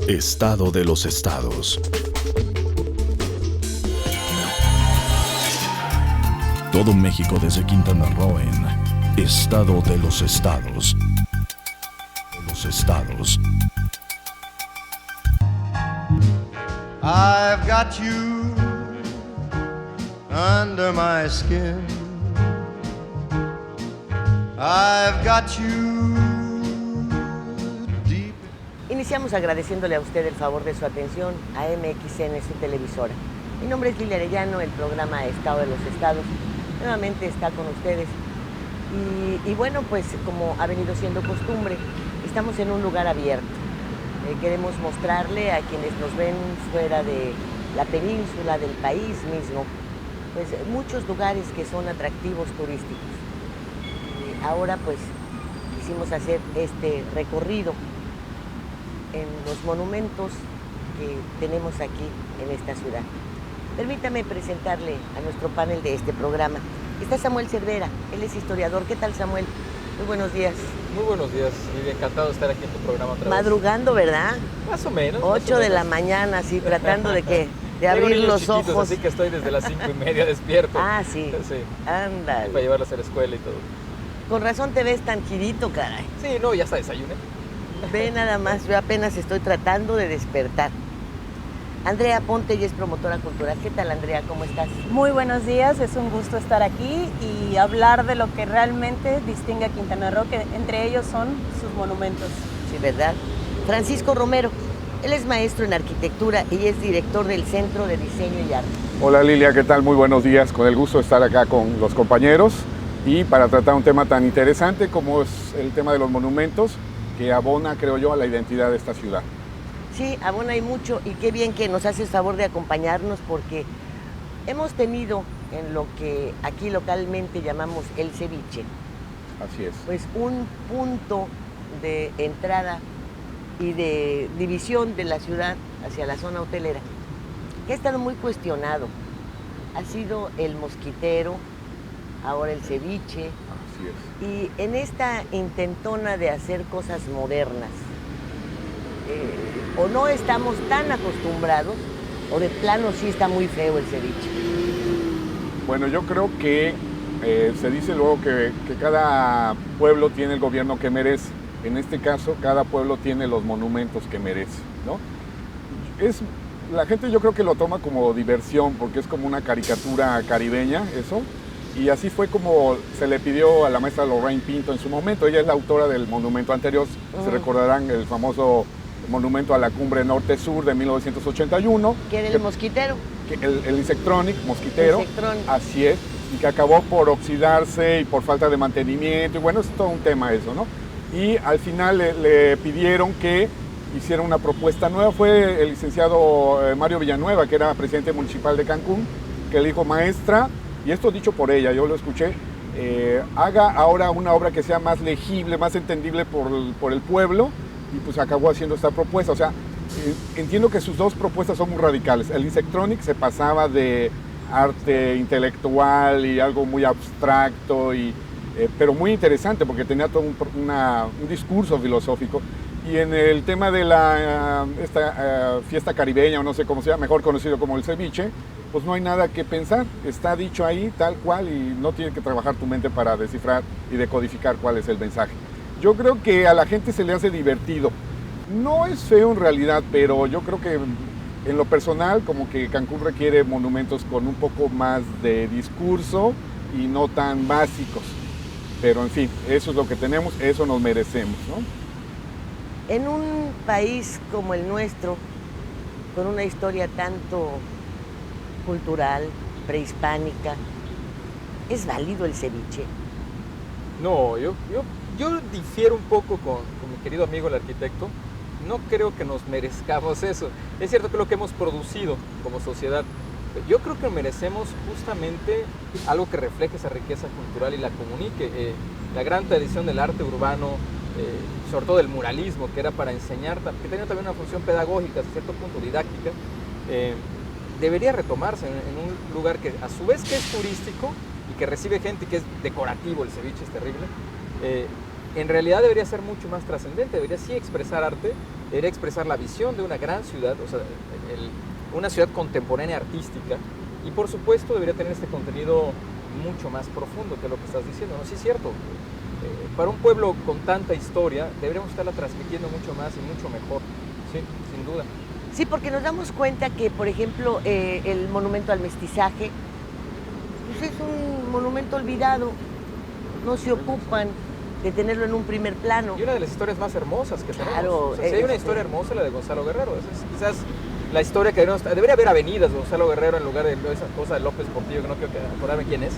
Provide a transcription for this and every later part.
Estado de los estados. Todo México desde Quintana Roo en Estado de los estados. Los estados. I've got you under my skin. I've got you deep. Iniciamos agradeciéndole a usted el favor de su atención a MXN, su televisora. Mi nombre es Lilia Arellano, el programa Estado de los Estados nuevamente está con ustedes. Y bueno, pues como ha venido siendo costumbre, estamos en un lugar abierto. Queremos mostrarle a quienes nos ven fuera de la península, del país mismo, pues muchos lugares que son atractivos turísticos. Ahora pues quisimos hacer este recorrido en los monumentos que tenemos aquí en esta ciudad. Permítame presentarle a nuestro panel de este programa. Está Samuel Cervera, él es historiador. ¿Qué tal, Samuel? Muy buenos días. Muy buenos días, Lidia, encantado de estar aquí en tu programa otra vez. Madrugando, ¿verdad? Más o menos. 8 de la mañana, sí, tratando de abrir los ojos. Así que estoy desde las 5:30 despierto. Ah, sí. Sí. Ándale. Para llevarlos a la escuela y todo. Con razón te ves tan girito, caray. Sí, no, ya está desayuné. Ve nada más, yo apenas estoy tratando de despertar. Andrea Ponte, ella es promotora cultural. ¿Qué tal, Andrea? ¿Cómo estás? Muy buenos días, es un gusto estar aquí y hablar de lo que realmente distingue a Quintana Roo, que entre ellos son sus monumentos. Sí, ¿verdad? Francisco Romero, él es maestro en arquitectura y es director del Centro de Diseño y Arte. Hola Lilia, ¿qué tal? Muy buenos días, con el gusto de estar acá con los compañeros y para tratar un tema tan interesante como es el tema de los monumentos, que abona, creo yo, a la identidad de esta ciudad. Sí, abona y mucho, y qué bien que nos haces favor de acompañarnos porque hemos tenido en lo que aquí localmente llamamos el ceviche. Así es. Pues un punto de entrada y de división de la ciudad hacia la zona hotelera, que ha estado muy cuestionado. Ha sido el mosquitero, ahora el ceviche. Así es. Y en esta intentona de hacer cosas modernas, o no estamos tan acostumbrados, o de plano sí está muy feo el ceviche. Bueno, yo creo que se dice luego que cada pueblo tiene el gobierno que merece. En este caso, cada pueblo tiene los monumentos que merece, ¿no? La gente yo creo que lo toma como diversión, porque es como una caricatura caribeña, eso. Y así fue como se le pidió a la maestra Lorraine Pinto en su momento. Ella es la autora del monumento anterior, se recordarán el famoso monumento a la cumbre norte-sur de 1981. ¿Que era el mosquitero? El Insectronic, mosquitero. Insectronic. Así es, y que acabó por oxidarse y por falta de mantenimiento, y bueno, es todo un tema eso, ¿no? Y al final le pidieron que hiciera una propuesta nueva. Fue el licenciado Mario Villanueva, que era presidente municipal de Cancún, que le dijo: maestra, y esto dicho por ella, yo lo escuché, haga ahora una obra que sea más legible, más entendible por el pueblo, y pues acabó haciendo esta propuesta. O sea, entiendo que sus dos propuestas son muy radicales. El Insectronic se pasaba de arte intelectual y algo muy abstracto, pero muy interesante porque tenía todo un discurso filosófico. Y en el tema de esta fiesta caribeña, o no sé cómo sea, mejor conocido como el ceviche, pues no hay nada que pensar, está dicho ahí tal cual y no tienes que trabajar tu mente para descifrar y decodificar cuál es el mensaje. Yo creo que a la gente se le hace divertido. No es feo en realidad, pero yo creo que en lo personal como que Cancún requiere monumentos con un poco más de discurso y no tan básicos. Pero en fin, eso es lo que tenemos, eso nos merecemos, ¿no? En un país como el nuestro, con una historia tanto cultural, prehispánica, ¿es válido el ceviche? No, yo difiero un poco con mi querido amigo el arquitecto. No creo que nos merezcamos eso. Es cierto que lo que hemos producido como sociedad, yo creo que merecemos justamente algo que refleje esa riqueza cultural y la comunique. La gran tradición del arte urbano, sobre todo del muralismo, que era para enseñar, que tenía también una función pedagógica, hasta cierto punto didáctica, debería retomarse en un lugar que a su vez que es turístico y que recibe gente, que es decorativo. El ceviche es terrible, en realidad debería ser mucho más trascendente, debería sí expresar arte, debería expresar la visión de una gran ciudad, o sea, una ciudad contemporánea artística, y por supuesto debería tener este contenido mucho más profundo que lo que estás diciendo, ¿no? Sí es cierto, para un pueblo con tanta historia deberíamos estarla transmitiendo mucho más y mucho mejor, sí, sin duda. Sí, porque nos damos cuenta que, por ejemplo, el monumento al mestizaje, pues es un monumento olvidado, no se ocupan de tenerlo en un primer plano. Y una de las historias más hermosas que tenemos. Claro, O sea, si hay una historia hermosa, la de Gonzalo Guerrero. Es quizás la historia que debería haber avenidas de Gonzalo Guerrero en lugar de esa cosa de López Portillo, que no quiero acordarme quién es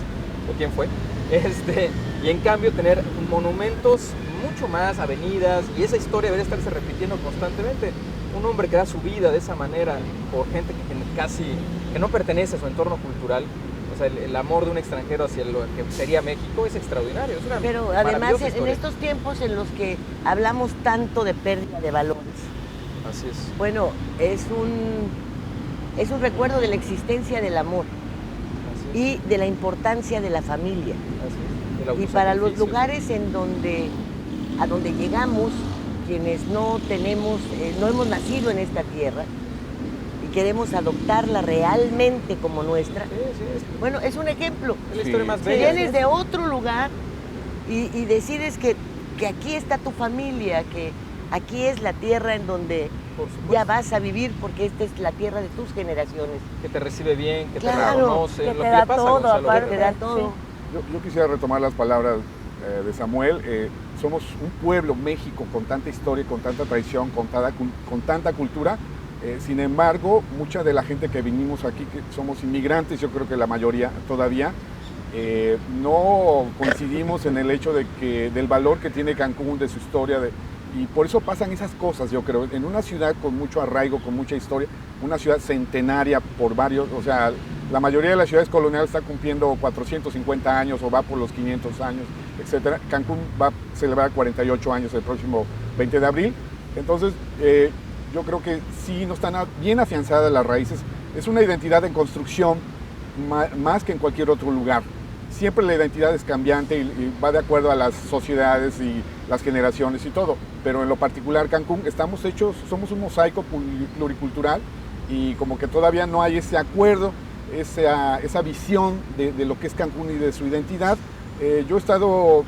o quién fue. Y en cambio tener monumentos mucho más, avenidas, y esa historia debería estarse repitiendo constantemente. Un hombre que da su vida de esa manera por gente que no pertenece a su entorno cultural. O sea, el amor de un extranjero hacia lo que sería México es extraordinario. Es una Pero además maravillosa en historia. estos tiempos en los que hablamos tanto de pérdida de valores, Así es. bueno, es un recuerdo de la existencia del amor Así es. y de la importancia de la familia. Así es. Y para los lugares a donde llegamos, quienes no hemos nacido en esta tierra y queremos adoptarla realmente como nuestra, bueno, es un ejemplo. Es la historia más Si bella. vienes de otro lugar y decides que aquí está tu familia, que aquí es la tierra en donde Por supuesto. ya vas a vivir, porque esta es la tierra de tus generaciones. Que te recibe bien, que Claro, te reconoce, que lo te que da le pasa a todo, Gonzalo aparte. Te Guerrero. da todo. Yo quisiera retomar las palabras de Samuel. Somos un pueblo, México, con tanta historia, con tanta tradición, con tanta cultura. Sin embargo, mucha de la gente que vinimos aquí, que somos inmigrantes, yo creo que la mayoría todavía, no coincidimos en el hecho del valor que tiene Cancún, de su historia, y por eso pasan esas cosas, yo creo, en una ciudad con mucho arraigo, con mucha historia, una ciudad centenaria por varios, o sea, la mayoría de las ciudades coloniales está cumpliendo 450 años o va por los 500 años, etc. Cancún va a celebrar 48 años el próximo 20 de abril, entonces yo creo que sí no están bien afianzadas las raíces, es una identidad en construcción más que en cualquier otro lugar. Siempre la identidad es cambiante y va de acuerdo a las sociedades y las generaciones y todo, pero en lo particular Cancún somos un mosaico pluricultural y como que todavía no hay ese acuerdo, esa visión de lo que es Cancún y de su identidad. Yo he estado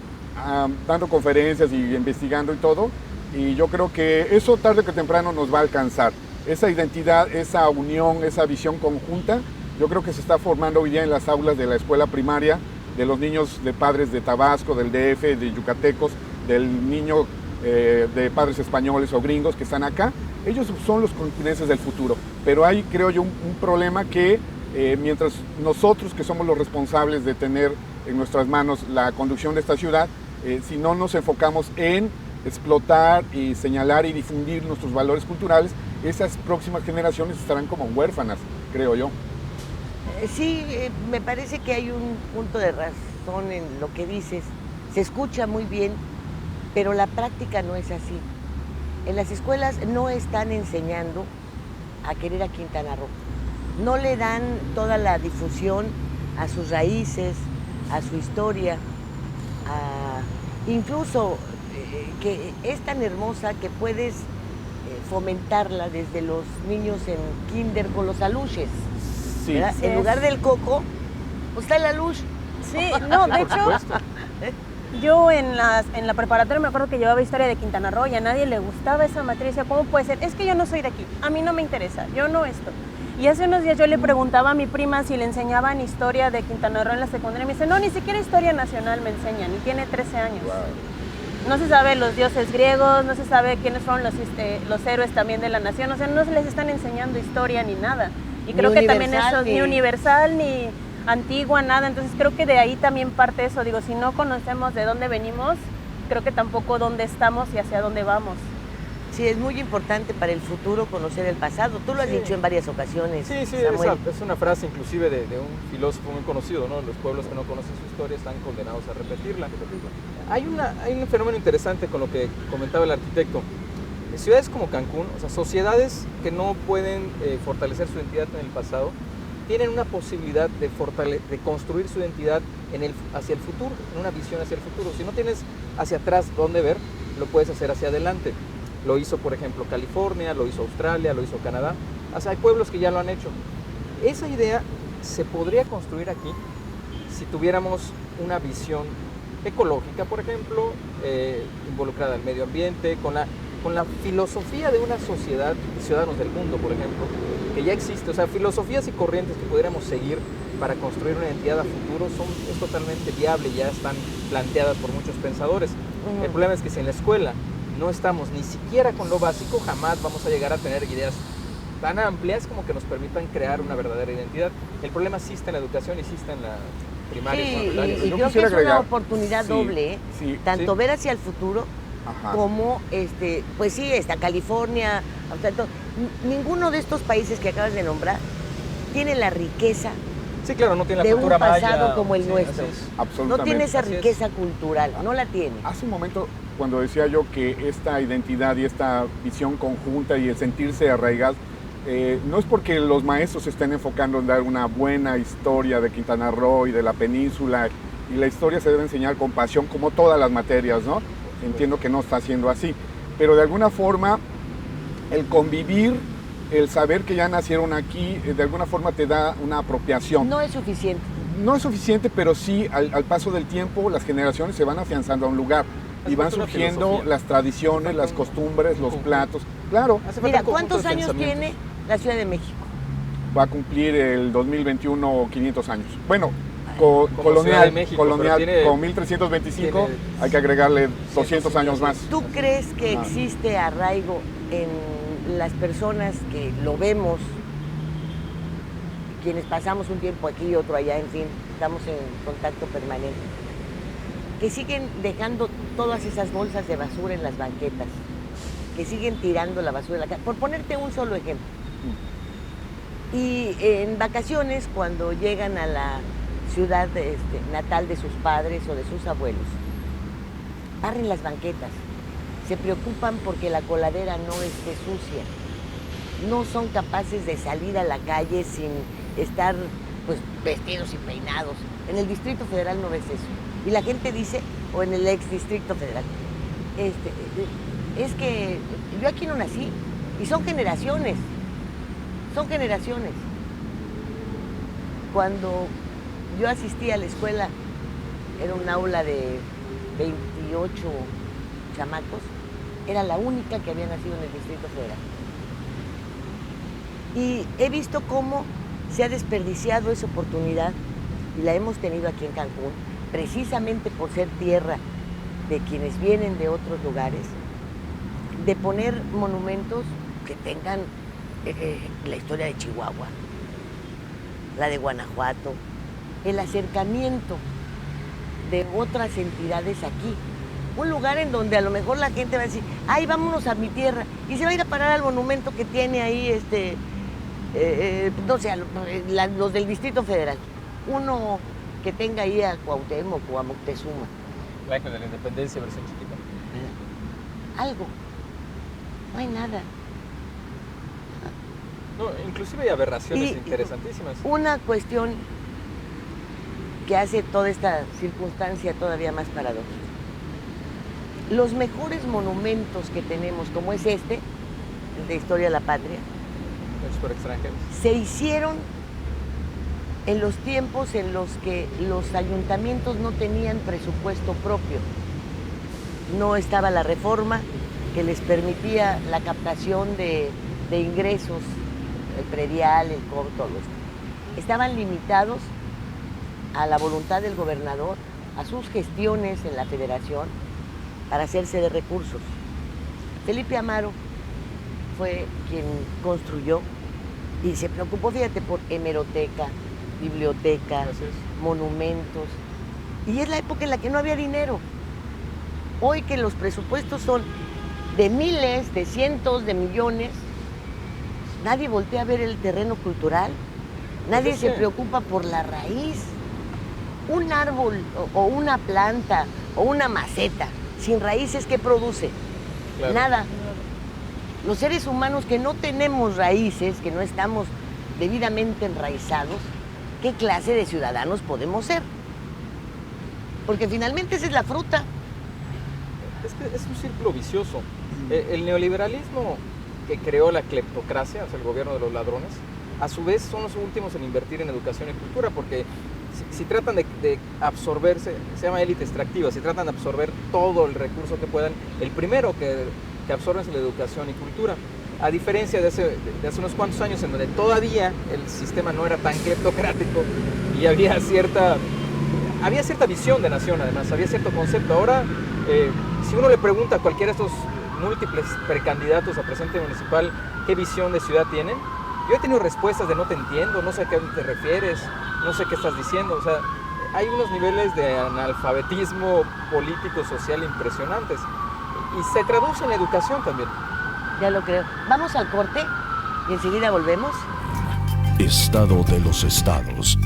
dando conferencias y investigando y todo, y yo creo que eso tarde que temprano nos va a alcanzar. Esa identidad, esa unión, esa visión conjunta, yo creo que se está formando hoy día en las aulas de la escuela primaria, de los niños de padres de Tabasco, del DF, de yucatecos, del niño de padres españoles o gringos que están acá. Ellos son los continenses del futuro, pero hay, creo yo, un problema que mientras nosotros, que somos los responsables de tener en nuestras manos la conducción de esta ciudad, si no nos enfocamos en explotar y señalar y difundir nuestros valores culturales, esas próximas generaciones estarán como huérfanas, creo yo. Sí, me parece que hay un punto de razón en lo que dices. Se escucha muy bien, pero la práctica no es así. En las escuelas no están enseñando a querer a Quintana Roo. No le dan toda la difusión a sus raíces, a su historia, incluso que es tan hermosa que puedes fomentarla desde los niños en kinder con los aluches. Sí. ¿Verdad? Sí. En lugar del coco, pues está el aluche. Sí, no, de Por hecho, supuesto. yo en la preparatoria me acuerdo que llevaba historia de Quintana Roo y a nadie le gustaba esa materia. Decía, ¿cómo puede ser? Es que yo no soy de aquí, a mí no me interesa, yo no esto. Y hace unos días yo le preguntaba a mi prima si le enseñaban historia de Quintana Roo en la secundaria. Me dice, no, ni siquiera historia nacional me enseñan, y tiene 13 años. No se sabe los dioses griegos, no se sabe quiénes fueron los héroes también de la nación. O sea, no se les están enseñando historia ni nada. Y creo que también eso, ni universal, ni antigua, nada. Entonces creo que de ahí también parte eso. Digo, si no conocemos de dónde venimos, creo que tampoco dónde estamos y hacia dónde vamos. Sí, es muy importante para el futuro conocer el pasado. Tú lo has dicho en varias ocasiones, Sí, Samuel. es una frase inclusive de un filósofo muy conocido, ¿no? Los pueblos que no conocen su historia están condenados a repetirla. Hay un fenómeno interesante con lo que comentaba el arquitecto. Ciudades como Cancún, o sea, sociedades que no pueden fortalecer su identidad en el pasado, tienen una posibilidad de construir su identidad hacia el futuro, en una visión hacia el futuro. Si no tienes hacia atrás dónde ver, lo puedes hacer hacia adelante. Lo hizo, por ejemplo, California, lo hizo Australia, lo hizo Canadá. O sea, hay pueblos que ya lo han hecho. Esa idea se podría construir aquí si tuviéramos una visión ecológica, por ejemplo, involucrada al medio ambiente, con la filosofía de una sociedad, ciudadanos del mundo, por ejemplo, que ya existe. O sea, filosofías y corrientes que pudiéramos seguir para construir una identidad a futuro es totalmente viable, ya están planteadas por muchos pensadores. El problema es que si en la escuela no estamos ni siquiera con lo básico, jamás vamos a llegar a tener ideas tan amplias como que nos permitan crear una verdadera identidad. El problema sí está en la educación y sí está en la primaria. Sí, secundaria. y Yo creo que quisiera es agregar- una oportunidad sí, doble, ¿eh? sí, Tanto sí. ver hacia el futuro Ajá. como, pues sí, está California, ninguno de estos países que acabas de nombrar tiene la riqueza Sí, claro, no tiene la de un cultura pasado maya. como el Sí, nuestro. así es. No Absolutamente. tiene esa Así es. riqueza cultural, no la tiene. Hace un momento, cuando decía yo que esta identidad y esta visión conjunta y el sentirse arraigados, no es porque los maestros se estén enfocando en dar una buena historia de Quintana Roo y de la península, y la historia se debe enseñar con pasión, como todas las materias, ¿no? Entiendo que no está siendo así, pero de alguna forma el convivir, el saber que ya nacieron aquí, de alguna forma te da una apropiación. No es suficiente. No es suficiente, pero sí al paso del tiempo las generaciones se van afianzando a un lugar y Hace van falta una surgiendo filosofía. las tradiciones, las costumbres, los platos. Claro, Hace falta Mira, un conjunto ¿cuántos de años pensamientos. tiene la Ciudad de México? va a cumplir el 2021 500 años. Bueno, Como Ciudad de colonial, México, colonial pero tiene- con 1325 tiene hay que agregarle 200 años más. ¿Tú crees que Ah. existe arraigo en las personas que lo vemos, quienes pasamos un tiempo aquí y otro allá, en fin, estamos en contacto permanente, que siguen dejando todas esas bolsas de basura en las banquetas, que siguen tirando la basura en la calle? Por ponerte un solo ejemplo. Y en vacaciones, cuando llegan a la ciudad natal de sus padres o de sus abuelos, barren las banquetas, se preocupan porque la coladera no esté sucia, no son capaces de salir a la calle sin estar pues vestidos y peinados. En el Distrito Federal no ves eso. Y la gente dice, o en el ex Distrito Federal, es que yo aquí no nací, y son generaciones. Cuando yo asistí a la escuela, era un aula de 28 chamacos, era la única que había nacido en el Distrito Federal. Y he visto cómo se ha desperdiciado esa oportunidad, y la hemos tenido aquí en Cancún, precisamente por ser tierra de quienes vienen de otros lugares, de poner monumentos que tengan la historia de Chihuahua, la de Guanajuato, el acercamiento de otras entidades aquí. Un lugar en donde a lo mejor la gente va a decir, ay, vámonos a mi tierra, y se va a ir a parar al monumento que tiene ahí, no sé, los del Distrito Federal. Uno que tenga ahí a Cuauhtémoc o a Moctezuma. La Ángel de la Independencia, versión chiquita. Algo. No hay nada. No, inclusive hay aberraciones Y- interesantísimas. Una cuestión que hace toda esta circunstancia todavía más paradójica. Los mejores monumentos que tenemos, como es el de Historia de la Patria, Hechos por extranjeros. se hicieron en los tiempos en los que los ayuntamientos no tenían presupuesto propio. No estaba la reforma que les permitía la captación de ingresos, el predial, el cobro, todo esto. Estaban limitados a la voluntad del gobernador, a sus gestiones en la federación para hacerse de recursos. Felipe Amaro fue quien construyó y se preocupó, fíjate, por hemeroteca, biblioteca, Así es. monumentos. Y es la época en la que no había dinero. Hoy que los presupuestos son de miles, de cientos de millones, nadie voltea a ver el terreno cultural, nadie es se que- preocupa por la raíz. Un árbol o una planta o una maceta sin raíces, ¿qué produce? Claro. Nada. Los seres humanos que no tenemos raíces, que no estamos debidamente enraizados, ¿qué clase de ciudadanos podemos ser? Porque finalmente esa es la fruta. es que es un círculo vicioso. El neoliberalismo que creó la cleptocracia, o sea, el gobierno de los ladrones, a su vez son los últimos en invertir en educación y cultura, porque si tratan de absorberse, se llama élite extractiva, si tratan de absorber todo el recurso que puedan, el primero que absorben es la educación y cultura. A diferencia de hace unos cuantos años en donde todavía el sistema no era tan cleptocrático y había cierta visión de nación, además, había cierto concepto. Ahora, si uno le pregunta a cualquiera de estos múltiples precandidatos a presidente municipal qué visión de ciudad tienen, yo he tenido respuestas de no te entiendo, no sé a qué te refieres, no sé qué estás diciendo. O sea, hay unos niveles de analfabetismo político, social impresionantes. Y se traduce en la educación también. Ya lo creo. Vamos al corte y enseguida volvemos. Estado de los estados.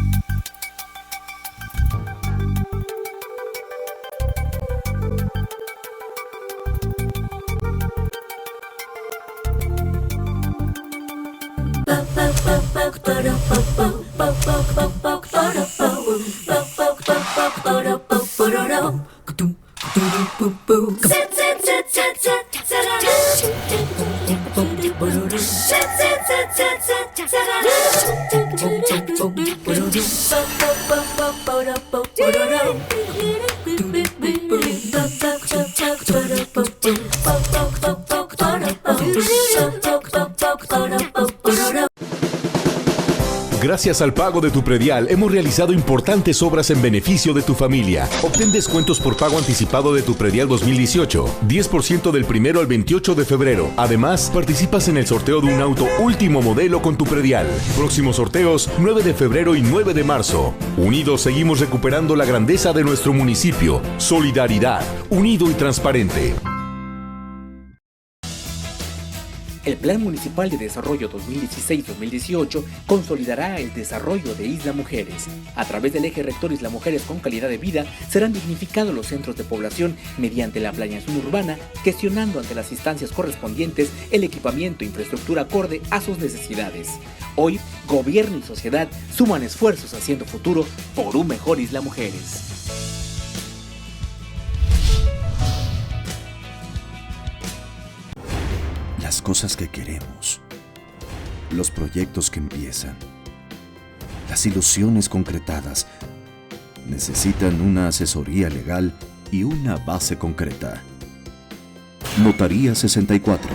Gracias al pago de tu predial, hemos realizado importantes obras en beneficio de tu familia. Obtén descuentos por pago anticipado de tu predial 2018, 10% del 1 al 28 de febrero. Además, participas en el sorteo de un auto último modelo con tu predial. Próximos sorteos, 9 de febrero y 9 de marzo. Unidos seguimos recuperando la grandeza de nuestro municipio. Solidaridad, unido y transparente. El Plan Municipal de Desarrollo 2016-2018 consolidará el desarrollo de Isla Mujeres. A través del eje rector Isla Mujeres con calidad de vida, serán dignificados los centros de población mediante la planeación urbana, gestionando ante las instancias correspondientes el equipamiento e infraestructura acorde a sus necesidades. Hoy, gobierno y sociedad suman esfuerzos haciendo futuro por un mejor Isla Mujeres. Las cosas que queremos, los proyectos que empiezan, las ilusiones concretadas, necesitan una asesoría legal y una base concreta. Notaría 64.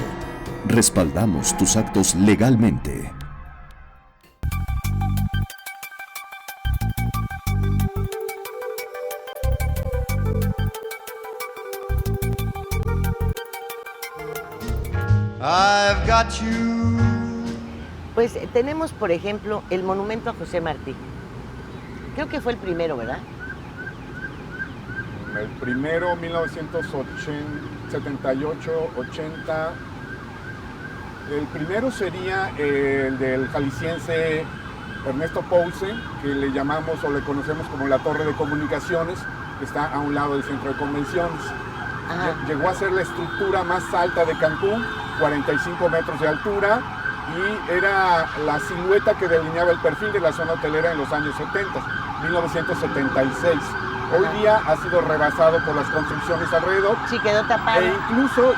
Respaldamos tus actos legalmente. I've got you. Pues tenemos, por ejemplo, el monumento a José Martí. Creo que fue el primero, ¿verdad? El primero, 1978, 80. El primero sería el del jalisciense Ernesto Pouce, que le llamamos o le conocemos como la Torre de Comunicaciones, que está a un lado del centro de convenciones. Llegó a ser la estructura más alta de Cancún, 45 metros de altura, y era la silueta que delineaba el perfil de la zona hotelera en los años 70, 1976. Hoy día ha sido rebasado por las construcciones alrededor. Sí, quedó tapado. E incluso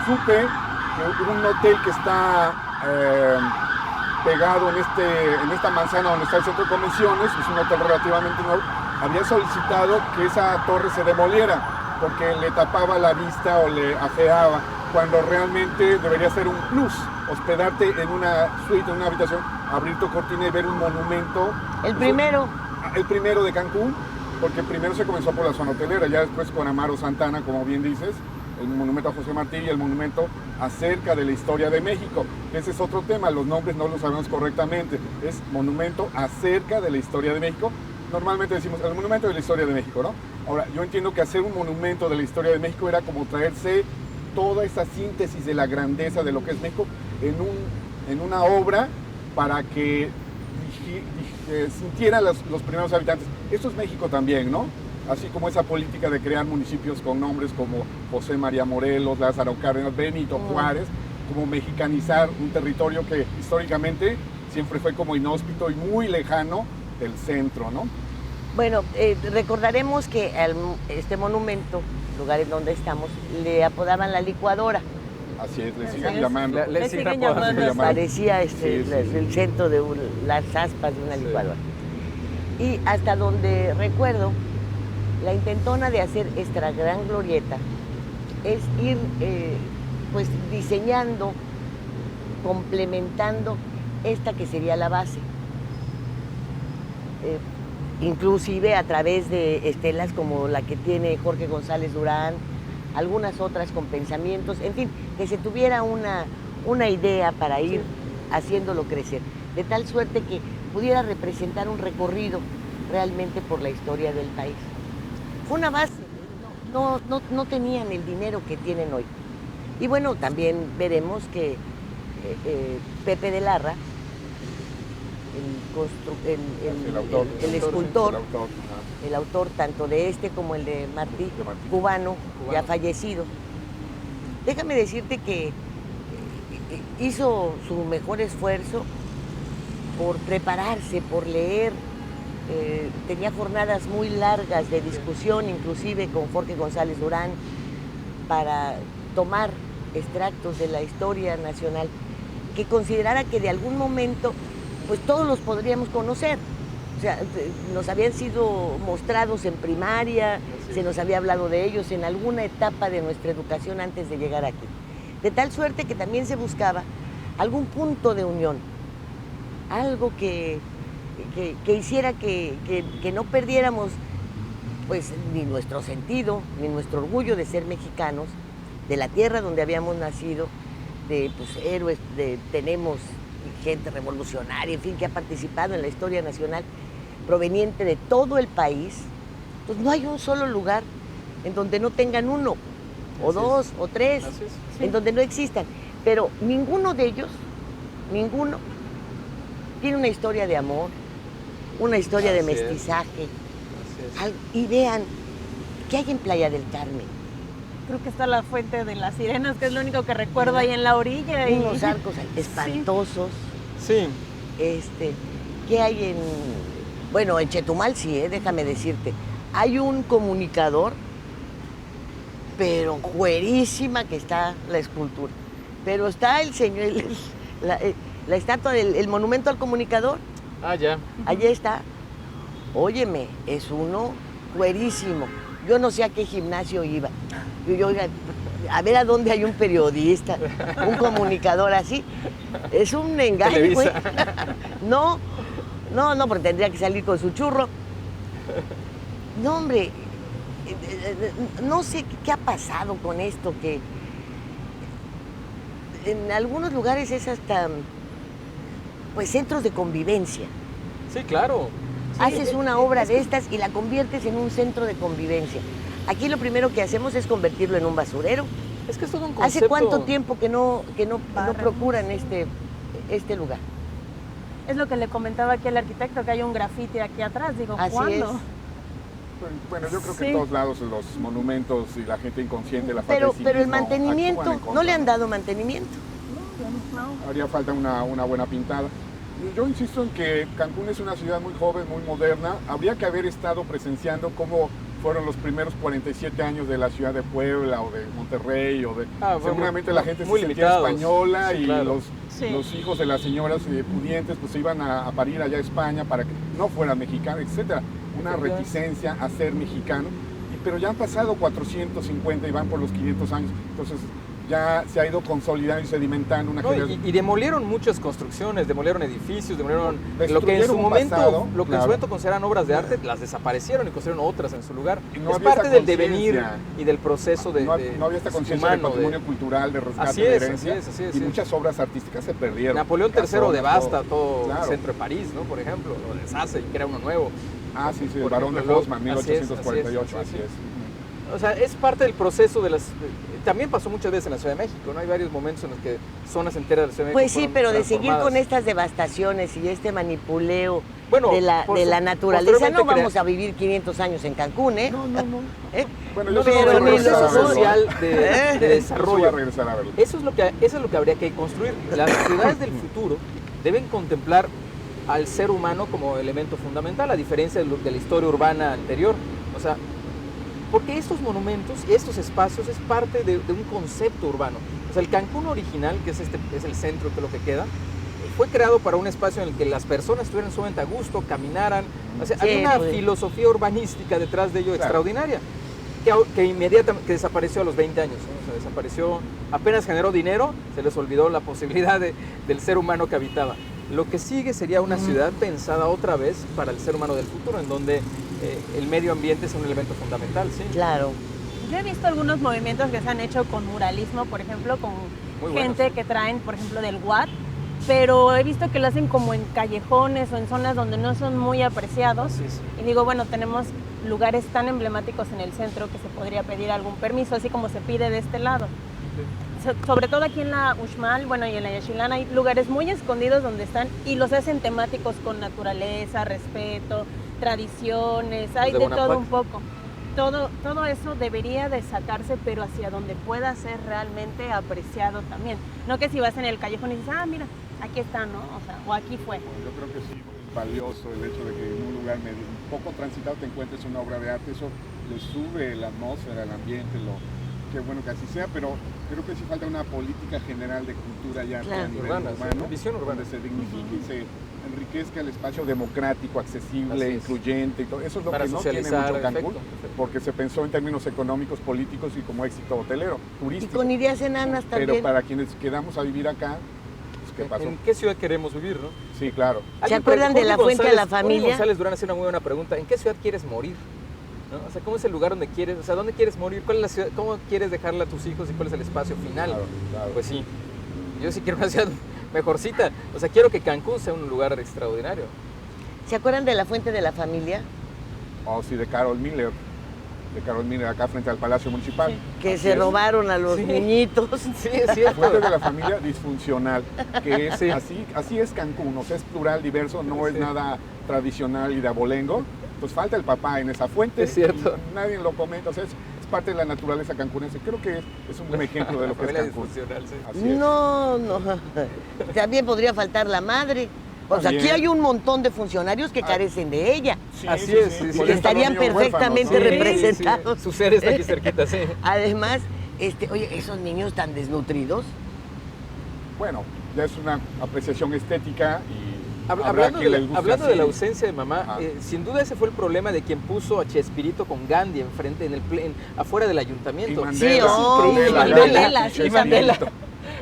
supe que un hotel que está pegado en esta manzana donde está el centro de convenciones, es un hotel relativamente nuevo, había solicitado que esa torre se demoliera porque le tapaba la vista o le afeaba, cuando realmente debería ser un plus, hospedarte en una suite, en una habitación, abrir tu cortina y ver un monumento. El primero. El primero de Cancún, porque primero se comenzó por la zona hotelera, ya después con Amaro Santana, como bien dices, el monumento a José Martí y el monumento acerca de la historia de México. Ese es otro tema, los nombres no los sabemos correctamente, es monumento acerca de la historia de México. Normalmente decimos el monumento de la historia de México, ¿no? Ahora, yo entiendo que hacer un monumento de la historia de México era como traerse toda esa síntesis de la grandeza de lo que es México en una obra para que sintieran los primeros habitantes. Esto es México también, ¿no? Así como esa política de crear municipios con nombres como José María Morelos, Lázaro Cárdenas, Benito Juárez, como mexicanizar un territorio que históricamente siempre fue como inhóspito y muy lejano del centro, ¿no? Bueno, recordaremos que este monumento, lugar en donde estamos, le apodaban la licuadora. Así es, le Así siguen es. llamando. Le siguen llamando. Parecía Sí. el centro de las aspas de una Sí. licuadora. Y hasta donde recuerdo, la intentona de hacer esta gran glorieta es ir pues diseñando, complementando esta que sería la base. Inclusive a través de estelas como la que tiene Jorge González Durán, algunas otras con pensamientos, en fin, que se tuviera una idea para ir haciéndolo crecer, de tal suerte que pudiera representar un recorrido realmente por la historia del país. Fue una base, no tenían el dinero que tienen hoy. Y bueno, también veremos que Pepe de Larra, el escultor, el autor tanto de este como el de Martí, cubano, ya fallecido. Déjame decirte que hizo su mejor esfuerzo por prepararse, por leer. Tenía jornadas muy largas de discusión, inclusive con Jorge González Durán, para tomar extractos de la historia nacional que considerara que de algún momento pues todos los podríamos conocer. O sea, nos habían sido mostrados en primaria, se nos había hablado de ellos en alguna etapa de nuestra educación antes de llegar aquí. De tal suerte que también se buscaba algún punto de unión, algo que hiciera que no perdiéramos pues ni nuestro sentido, ni nuestro orgullo de ser mexicanos, de la tierra donde habíamos nacido, de pues, héroes, tenemos gente revolucionaria, en fin, que ha participado en la historia nacional proveniente de todo el país. Entonces no hay un solo lugar en donde no tengan uno, o dos, o tres, en donde no existan. Pero ninguno de ellos, ninguno, tiene una historia de amor, una historia de mestizaje. Y vean, ¿qué hay en Playa del Carmen? Creo que está la fuente de las sirenas, que es lo único que recuerdo ahí en la orilla. Unos arcos espantosos. Sí. ¿Qué hay en...? Bueno, en Chetumal sí, déjame decirte. Hay un comunicador, pero güerísima que está la escultura. Pero está el señor, la estatua del monumento al comunicador. Ah, ya. Allí está. Óyeme, es uno güerísimo. Yo no sé a qué gimnasio iba. Yo a ver a dónde hay un periodista, un comunicador así. Es un engaño, güey. No, porque tendría que salir con su churro. No, hombre, no sé qué ha pasado con esto, que en algunos lugares es hasta, pues, centros de convivencia. Sí, claro. Haces una obra de estas y la conviertes en un centro de convivencia. Aquí lo primero que hacemos es convertirlo en un basurero. Es que es todo un concepto. ¿Hace cuánto tiempo que no procuran este lugar? Es lo que le comentaba aquí al arquitecto, que hay un grafiti aquí atrás. Digo, Así ¿cuándo? es. Bueno, yo creo que en todos lados los monumentos y la gente inconsciente, la falta Pero de civismo el mantenimiento, actúan en contra. no le han dado mantenimiento. No. Haría falta una buena pintada. Yo insisto en que Cancún es una ciudad muy joven, muy moderna. Habría que haber estado presenciando cómo fueron los primeros 47 años de la ciudad de Puebla o de Monterrey. Seguramente la gente se sentía española, sí, y claro. Los hijos de las señoras pudientes pues se iban a parir allá a España para que no fueran mexicanos, etc. Una reticencia a ser mexicano. Pero ya han pasado 450 y van por los 500 años. Entonces ya se ha ido consolidando y sedimentando una generación. Y demolieron muchas construcciones, demolieron edificios, demolieron lo que en su momento, consideran obras de arte, las desaparecieron y construyeron otras en su lugar. Es parte del devenir y del proceso de no había esta conciencia del patrimonio cultural, de rescate de herencia, así es, y muchas obras artísticas se perdieron. Napoleón III devasta todo el centro de París, ¿no? Por ejemplo, lo deshace y crea uno nuevo. Sí, el Barón de Haussmann, 1848, así es. O sea, es parte del proceso de las... También pasó muchas veces en la Ciudad de México, ¿no? Hay varios momentos en los que zonas enteras de la Ciudad de México Pues sí, pero de seguir con estas devastaciones y este manipuleo de la naturaleza, no vamos a vivir 500 años en Cancún, ¿eh? No. Bueno, yo creo que el proceso social de desarrollo. Eso es lo que habría que construir. Las ciudades del futuro deben contemplar al ser humano como elemento fundamental, a diferencia de la historia urbana anterior. O sea, porque estos monumentos y estos espacios es parte de un concepto urbano. O sea, el Cancún original, que es el centro, que es lo que queda, fue creado para un espacio en el que las personas estuvieran sumamente a gusto, caminaran. O sea, había una filosofía urbanística detrás de ello extraordinaria, que inmediatamente desapareció a los 20 años, ¿no? O sea, desapareció, apenas generó dinero, se les olvidó la posibilidad del ser humano que habitaba. Lo que sigue sería una ciudad pensada otra vez para el ser humano del futuro, en donde el medio ambiente es un elemento fundamental, ¿sí? Claro. Yo he visto algunos movimientos que se han hecho con muralismo, por ejemplo, con gente que traen, por ejemplo, del Watt, pero he visto que lo hacen como en callejones o en zonas donde no son muy apreciados. Sí. Y digo, bueno, tenemos lugares tan emblemáticos en el centro que se podría pedir algún permiso, así como se pide de este lado. Sobre todo aquí en la Uxmal, bueno, y en la Yaxchilán hay lugares muy escondidos donde están y los hacen temáticos con naturaleza, respeto, tradiciones, hay de todo un poco. Todo eso debería de sacarse, pero hacia donde pueda ser realmente apreciado también. No que si vas en el callejón y dices, mira, aquí está, ¿no? O sea, o aquí fue. Yo creo que sí, es valioso el hecho de que en un lugar un poco transitado te encuentres una obra de arte, eso le sube la atmósfera, el ambiente, qué bueno que así sea, pero creo que sí falta una política general de cultura ya a nivel urbano, visión urbana, donde se dignifique y se enriquezca el espacio democrático, accesible, incluyente y todo. Eso es lo que no tiene mucho Cancún, porque se pensó en términos económicos, políticos y como éxito hotelero, turístico. Y con ideas enanas también. Pero para quienes quedamos a vivir acá, pues, ¿qué pasó? ¿En qué ciudad queremos vivir, no? Sí, claro. ¿Se acuerdan de la Fuente de la Familia? González Durán hace una muy buena pregunta. ¿En qué ciudad quieres morir? ¿No? O sea, ¿cómo es el lugar donde quieres, o sea, dónde quieres morir? ¿Cuál es la ciudad? ¿Cómo quieres dejarla a tus hijos y cuál es el espacio final? Claro. Pues sí, yo sí quiero una ciudad mejorcita. O sea, quiero que Cancún sea un lugar extraordinario. ¿Se acuerdan de la Fuente de la Familia? Oh, sí, de Carol Miller. De Carol Miller, acá frente al Palacio Municipal. Sí. Que se robaron a los niñitos. Sí, es cierto. Fuente de la Familia disfuncional, que es así es Cancún, o sea, es plural, diverso, no es nada tradicional y de abolengo. Pues falta el papá en esa fuente. Es cierto. Nadie lo comenta, o sea, es parte de la naturaleza cancunense. Creo que es un buen ejemplo de lo que es Cancún. Sí. Así es. No. También podría faltar la madre. O sea, aquí hay un montón de funcionarios que carecen de ella. Sí, así sí, es. sí, Sí, por que eso estarían los niños perfectamente huérfanos, ¿no? representados. Su ser está aquí cerquita, sí. Además, oye, esos niños tan desnutridos. Bueno, ya es una apreciación estética y Hablando de la ausencia de mamá, sin duda ese fue el problema de quien puso a Chespirito con Gandhi enfrente, afuera del ayuntamiento. Y Mandela, Y Mandela.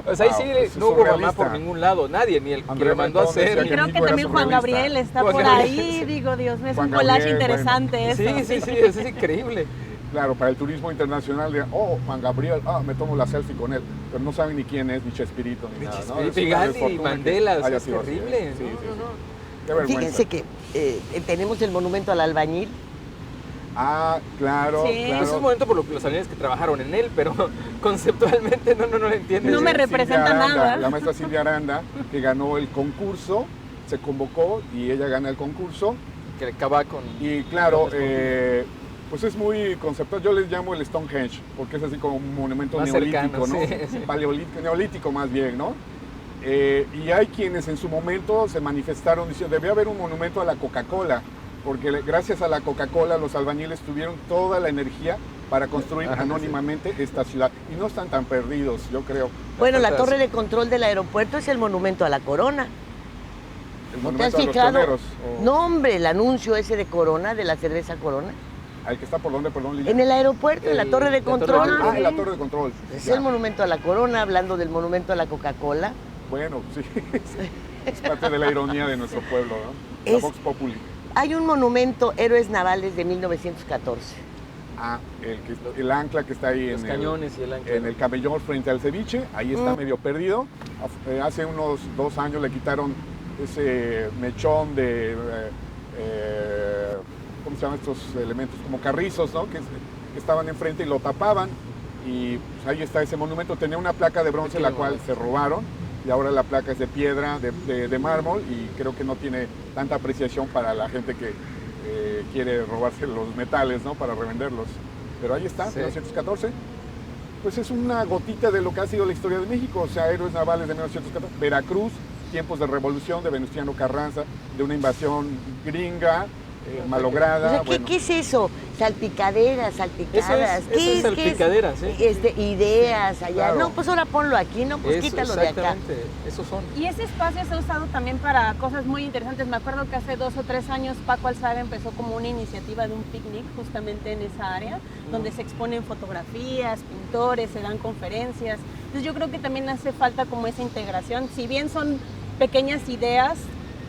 O sea, ahí sí no hubo mamá por ningún lado, nadie, ni el que lo mandó a hacer. Y creo que también Juan Gabriel está por ahí, digo, Dios mío, es un collage interesante eso. Sí, eso es increíble. Claro, para el turismo internacional, Juan Gabriel, me tomo la selfie con él, pero no saben ni quién es, ni Chespirito, ni nada, ¿no? Y Gandhi y Mandela, o sea, es terrible. Sí. Qué vergüenza. Fíjense que tenemos el monumento al albañil. Claro, Sí. claro. Es un momento por lo que los albañiles que trabajaron en él, pero conceptualmente no lo entienden. No me representa nada. La maestra Silvia Aranda, que ganó el concurso, se convocó y ella gana el concurso. Que acaba con... Y claro, pues es muy conceptual. Yo les llamo el Stonehenge, porque es así como un monumento más neolítico, cercano, ¿no? Sí. Paleolítico, neolítico más bien, ¿no? Y hay quienes en su momento se manifestaron diciendo, debía haber un monumento a la Coca-Cola, porque gracias a la Coca-Cola los albañiles tuvieron toda la energía para construir anónimamente esta ciudad. Y no están tan perdidos, yo creo. Bueno, la torre de control del aeropuerto es el monumento a la Corona. El ¿No te has monumento a los fijado? toneros, No, hombre, el anuncio ese de Corona, de la cerveza Corona. ¿Al que está por dónde, perdón, Lili? En el aeropuerto, en la torre de control. En la torre de control. Es Ya. el monumento a la Corona, hablando del monumento a la Coca-Cola. Bueno, sí. Es parte de la ironía de nuestro pueblo, ¿no? La Vox Populi. Hay un monumento, Héroes Navales de 1914. El ancla que está ahí Los cañones y el ancla. en el camellón frente al ceviche, ahí está medio perdido. Hace unos 2 años le quitaron ese mechón de, ¿cómo se llaman estos elementos? Como carrizos, ¿no? Que estaban enfrente y lo tapaban. Y pues, ahí está ese monumento. Tenía una placa de bronce, la cual se robaron. Y ahora la placa es de piedra, de mármol, y creo que no tiene tanta apreciación para la gente que quiere robarse los metales, ¿no? Para revenderlos. Pero ahí está, 1914. Pues es una gotita de lo que ha sido la historia de México. O sea, Héroes Navales de 1914. Veracruz, tiempos de revolución de Venustiano Carranza, de una invasión gringa, malograda. O sea, bueno. ¿qué es eso? Salpicaderas, salpicadas. ¿Qué es? salpicaderas, ¿Qué es? Ideas allá. Claro. No, pues ahora ponlo aquí, no, pues quítalo de acá. Exactamente, esos son. Y ese espacio se ha usado también para cosas muy interesantes. Me acuerdo que hace 2 o 3 años Paco Alzada empezó como una iniciativa de un picnic justamente en esa área, donde se exponen fotografías, pintores, se dan conferencias. Entonces yo creo que también hace falta como esa integración. Si bien son pequeñas ideas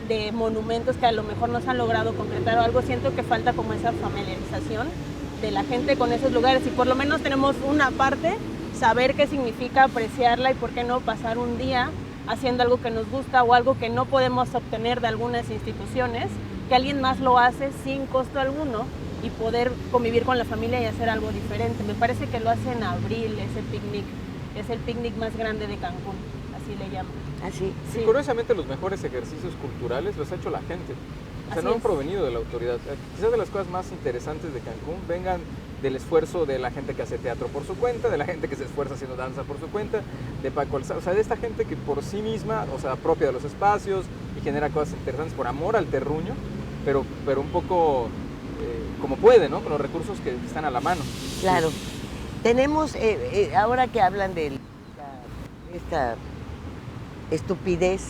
de monumentos que a lo mejor no se han logrado concretar o algo, siento que falta como esa familiarización de la gente con esos lugares y por lo menos tenemos una parte, saber qué significa, apreciarla y por qué no pasar un día haciendo algo que nos gusta o algo que no podemos obtener de algunas instituciones, que alguien más lo hace sin costo alguno y poder convivir con la familia y hacer algo diferente. Me parece que lo hace en abril, ese picnic, es el picnic más grande de Cancún, así le llaman. Así. Sí. Y curiosamente los mejores ejercicios culturales los ha hecho la gente. O sea, Así no han es. provenido de la autoridad. Quizás de las cosas más interesantes de Cancún vengan del esfuerzo de la gente que hace teatro por su cuenta, de la gente que se esfuerza haciendo danza por su cuenta, de Paco Alzada, o sea, de esta gente que por sí misma, o sea, apropia de los espacios y genera cosas interesantes por amor al terruño, pero un poco como puede, ¿no? Con los recursos que están a la mano. Claro. Tenemos, ahora que hablan de esta estupidez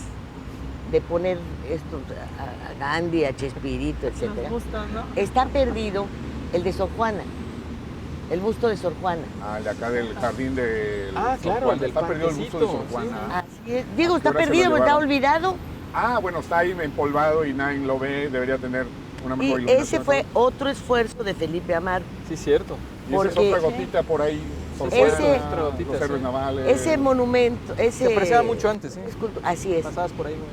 de poner esto a Gandhi, a Chespirito, etcétera. Nos gusta, ¿no? Está perdido el de Sor Juana, el busto de Sor Juana. Ah, el de acá del jardín de claro, el del está perdido el busto de Sor parquecito, Juana. Así es. Digo, está Ahora se lo perdido, está llevaron. olvidado. Ah, bueno, está ahí empolvado y nadie lo ve, debería tener una Y mejor iluminación. ese fue otro esfuerzo de Felipe Amar. Sí, cierto. Y esa es porque- otra gotita por ahí, Sor Ese- Juana, otra gotita, los héroes sí. navales. Ese monumento, ese... Se apreciaba mucho antes, ¿sí? Así es, Pasabas por ahí, güey.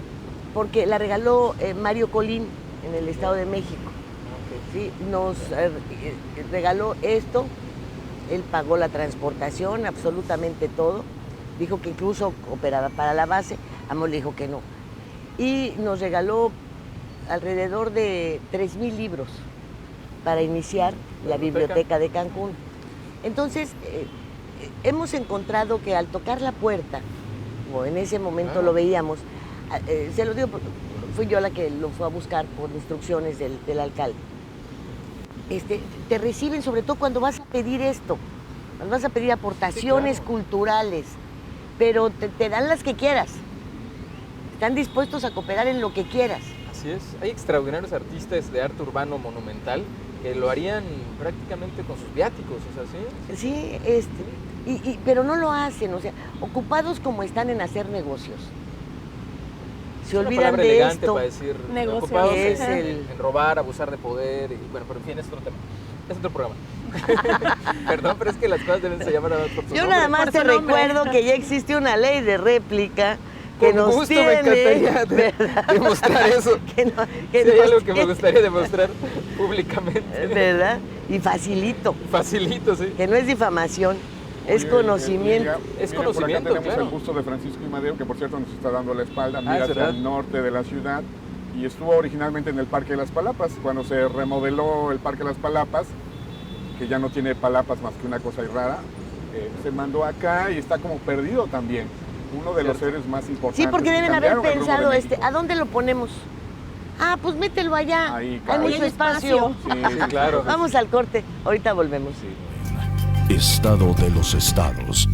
porque la regaló Mario Colín en el Estado de México. Sí, nos regaló esto, él pagó la transportación, absolutamente todo. Dijo que incluso operaba para la base, Amor le dijo que no. Y nos regaló alrededor de 3,000 libros para iniciar la biblioteca de Cancún. Entonces, hemos encontrado que al tocar la puerta, o en ese momento Claro. lo veíamos, se lo digo, porque fui yo la que lo fue a buscar por instrucciones del alcalde. Te reciben, sobre todo cuando vas a pedir esto, cuando vas a pedir aportaciones Sí, claro. culturales, pero te dan las que quieras. Están dispuestos a cooperar en lo que quieras. Así es. Hay extraordinarios artistas de arte urbano monumental que lo harían prácticamente con sus viáticos, o sea, ¿sí? Sí, pero no lo hacen, o sea, ocupados como están en hacer negocios. Se Es una olvidan palabra de elegante esto. para decir Negocio. ocupados Es en, el- en robar, abusar de poder, y bueno, pero en fin, es otro tema. Es otro programa. Perdón, pero es que las cosas deben se llamar por su Yo nombre. nada más Por te su nombre. recuerdo que ya existe una ley de réplica que Con nos gusto tiene, me encantaría ¿verdad? demostrar eso. que no- Sí, que hay nos algo que me tiene, gustaría demostrar públicamente. ¿verdad? Y facilito, Facilito, sí. que no es difamación, es Oye, conocimiento. Es mira, conocimiento, por acá tenemos claro. el busto de Francisco I. Madero, que por cierto nos está dando la espalda, Ah, mira es hacia verdad. el norte de la ciudad, y estuvo originalmente en el Parque de las Palapas. Cuando se remodeló el Parque de las Palapas, que ya no tiene palapas más que una cosa ahí rara, se mandó acá y está como perdido también. Uno de los Cierto. seres más importantes. Sí, porque que deben haber cambiaron el rumbo de pensado, México. ¿a dónde lo ponemos? Ah, pues mételo allá. Ahí, Hay claro. mucho Ahí hay espacio. espacio. Sí, Sí, claro. Vamos al corte, ahorita volvemos. Estado de los estados.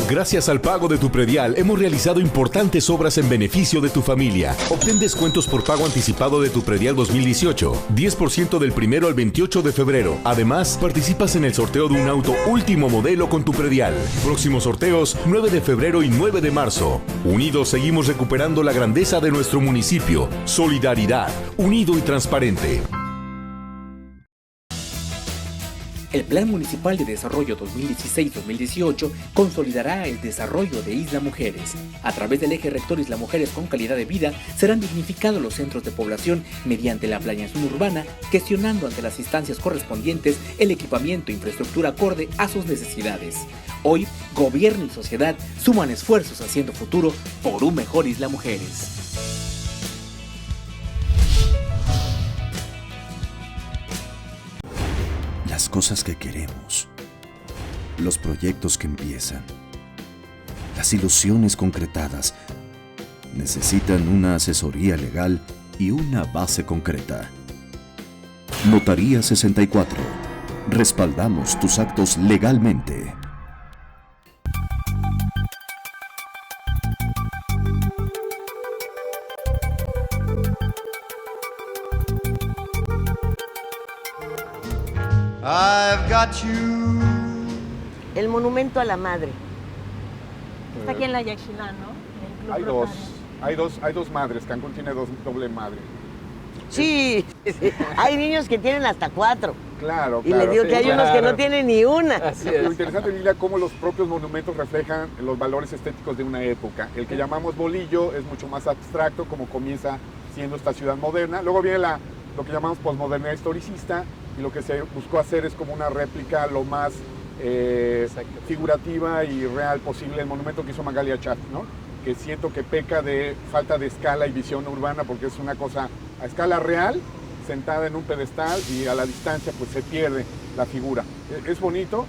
Gracias Gracias al pago de tu predial, hemos realizado importantes obras en beneficio de tu familia. Obtén descuentos por pago anticipado de tu predial 2018, 10% del 1 al 28 de febrero. Además, participas en el sorteo de un auto último modelo con tu predial. Próximos sorteos, 9 de febrero y 9 de marzo. Unidos seguimos recuperando la grandeza de nuestro municipio. Solidaridad, unido y transparente. El Plan Municipal de Desarrollo 2016-2018 consolidará el desarrollo de Isla Mujeres. A través del eje rector Isla Mujeres con calidad de vida, serán dignificados los centros de población mediante la planeación urbana, gestionando ante las instancias correspondientes el equipamiento e infraestructura acorde a sus necesidades. Hoy, gobierno y sociedad suman esfuerzos haciendo futuro por un mejor Isla Mujeres. Las cosas que queremos, los proyectos que empiezan, las ilusiones concretadas, necesitan una asesoría legal y una base concreta. Notaría 64. Respaldamos tus actos legalmente. I've got you. El monumento a la madre. Está aquí en la Yaxchilán, ¿no? Hay dos madres. Cancún tiene doble madre. Sí, sí. Hay niños que tienen hasta 4. Claro, Y les digo sí, que hay unos que no tienen ni una. Así Lo es. interesante, Lilia, cómo los propios monumentos reflejan los valores estéticos de una época. El que llamamos bolillo es mucho más abstracto, como comienza siendo esta ciudad moderna. Luego viene lo que llamamos posmodernidad historicista, y lo que se buscó hacer es como una réplica lo más figurativa y real posible. El monumento que hizo Magalia Chat, ¿no? Que siento que peca de falta de escala y visión urbana, porque es una cosa a escala real, sentada en un pedestal, y a la distancia pues se pierde la figura. Es bonito,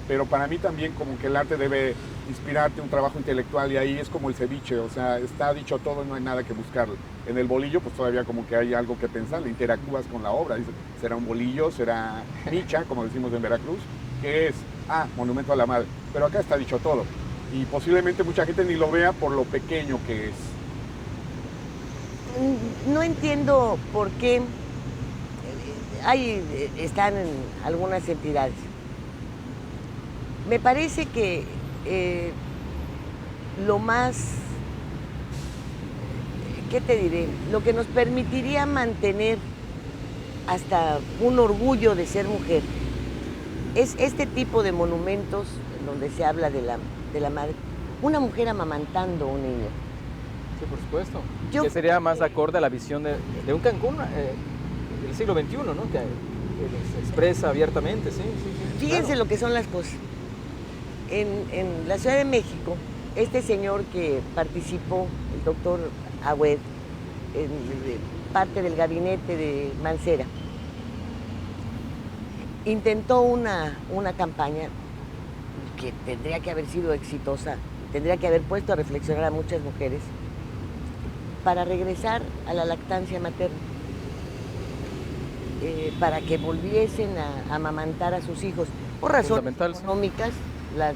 pero para mí también como que el arte debe inspirarte un trabajo intelectual, y ahí es como el ceviche, o sea, está dicho todo, no hay nada que buscarlo. En el bolillo pues todavía como que hay algo que pensar, le interactúas con la obra, dices, ¿será un bolillo? ¿Será micha, como decimos en Veracruz? ¿Qué es? Ah, monumento a la madre. Pero acá está dicho todo, y posiblemente mucha gente ni lo vea por lo pequeño que es. No entiendo por qué están en algunas entidades. Me parece que lo más, ¿qué te diré? Lo que nos permitiría mantener hasta un orgullo de ser mujer es este tipo de monumentos en donde se habla de la madre. Una mujer amamantando a un niño. Sí, por supuesto. Yo- Que sería más acorde a la visión de un Cancún del siglo XXI, ¿no? Que se expresa abiertamente, sí. Fíjense claro. lo que son las cosas. En la Ciudad de México, este señor que participó, el doctor Agüed, parte del gabinete de Mancera, intentó una campaña que tendría que haber sido exitosa, tendría que haber puesto a reflexionar a muchas mujeres para regresar a la lactancia materna, para que volviesen a amamantar a sus hijos. Por razones Fundamental, sí. económicas, las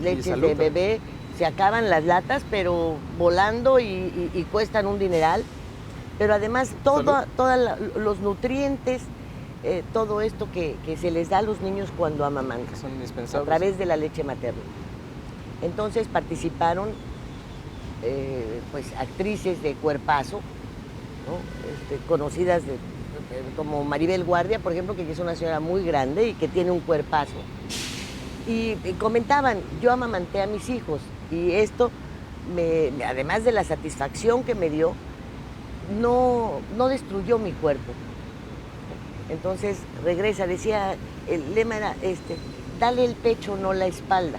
leches salud de también. bebé se acaban las latas, pero volando y cuestan un dineral. Pero además todos los nutrientes, todo esto que se les da a los niños cuando amamantan, Que son a indispensables. través de la leche materna. Entonces participaron pues actrices de cuerpazo, ¿no? Conocidas como Maribel Guardia, por ejemplo, que es una señora muy grande y que tiene un cuerpazo. Y comentaban, yo amamanté a mis hijos, y esto, además de la satisfacción que me dio, no destruyó mi cuerpo. Entonces regresa, decía, el lema era dale el pecho, no la espalda.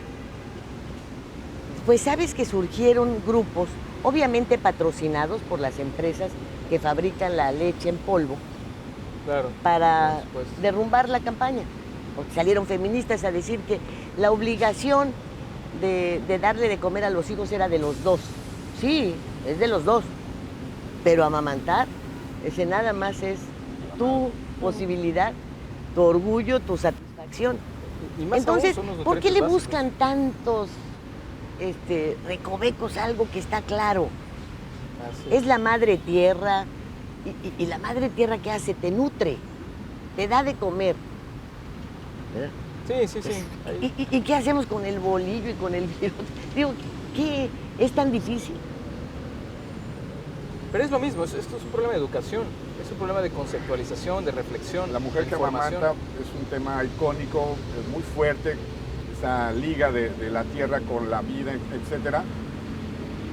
Pues sabes que surgieron grupos, obviamente patrocinados por las empresas que fabrican la leche en polvo, Claro. para por supuesto. derrumbar la campaña. Porque salieron feministas a decir que la obligación de darle de comer a los hijos era de los dos. Sí, es de los dos. Pero amamantar, ese nada más es tu posibilidad, tu orgullo, tu satisfacción. Y más Entonces, aún son los ¿por qué le nutrientes buscan tantos recovecos algo que está claro. Así Es la madre tierra, y la madre tierra, ¿qué hace? Te nutre, te da de comer. ¿Verdad? Sí. Ahí. ¿Y qué hacemos con el bolillo y con el virote? Digo, ¿qué es tan difícil? Pero es lo mismo, esto es un problema de educación, es un problema de conceptualización, de reflexión. La mujer de que información. amamanta es un tema icónico, es muy fuerte, esa liga de la tierra con la vida, etcétera.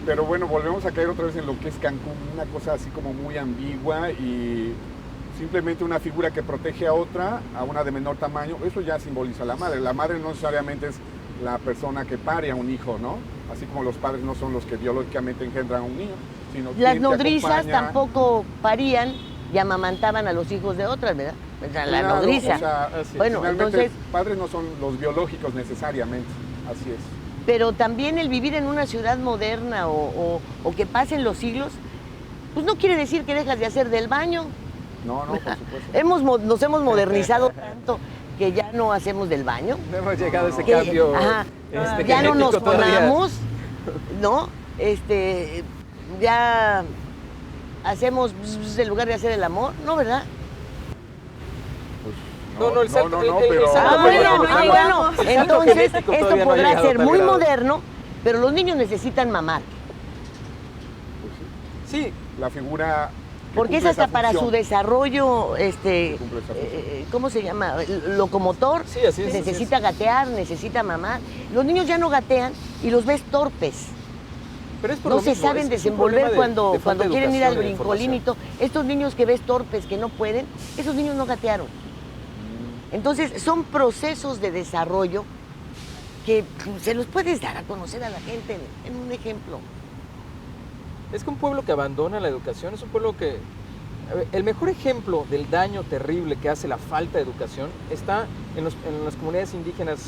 Pero bueno, volvemos a caer otra vez en lo que es Cancún, una cosa así como muy ambigua y simplemente una figura que protege a otra, a una de menor tamaño. Eso ya simboliza a la madre. La madre no necesariamente es la persona que pare a un hijo, ¿no? Así como los padres no son los que biológicamente engendran a un niño, sino Las quien te nodrizas acompaña. tampoco parían y amamantaban a los hijos de otras, ¿verdad? O sea, la Claro, nodriza. o sea, Bueno, finalmente, entonces, padres no son los biológicos necesariamente, así es. pero también el vivir en una ciudad moderna o que pasen los siglos, pues no quiere decir que dejas de hacer del baño. No, por supuesto. Nos hemos modernizado tanto que ya no hacemos del baño. No hemos llegado a ese Que, cambio. ajá, ya no nos genético todavía. ponamos, ¿no? Ya hacemos en lugar de hacer el amor, ¿no, verdad? No, el salto, pero... salto Bueno, El salto entonces genético esto todavía no ha podrá llegado a ser tal muy grado. moderno, pero los niños necesitan mamar, Sí, La figura que porque es cumple hasta esa para su función. desarrollo, Cumple esa función. ¿cómo se llama? Locomotor. Sí, así es, Necesita gatear, necesita mamar. Los niños ya no gatean y los ves torpes. pero es por No lo se mismo, saben es un desenvolver problema de cuando falta de quieren ir al educación y de brincolín y todo. Estos niños que ves torpes, que no pueden, esos niños no gatearon. Entonces, son procesos de desarrollo que se los puedes dar a conocer a la gente en un ejemplo. Es que un pueblo que abandona la educación es un pueblo que... a ver, el mejor ejemplo del daño terrible que hace la falta de educación está en las comunidades indígenas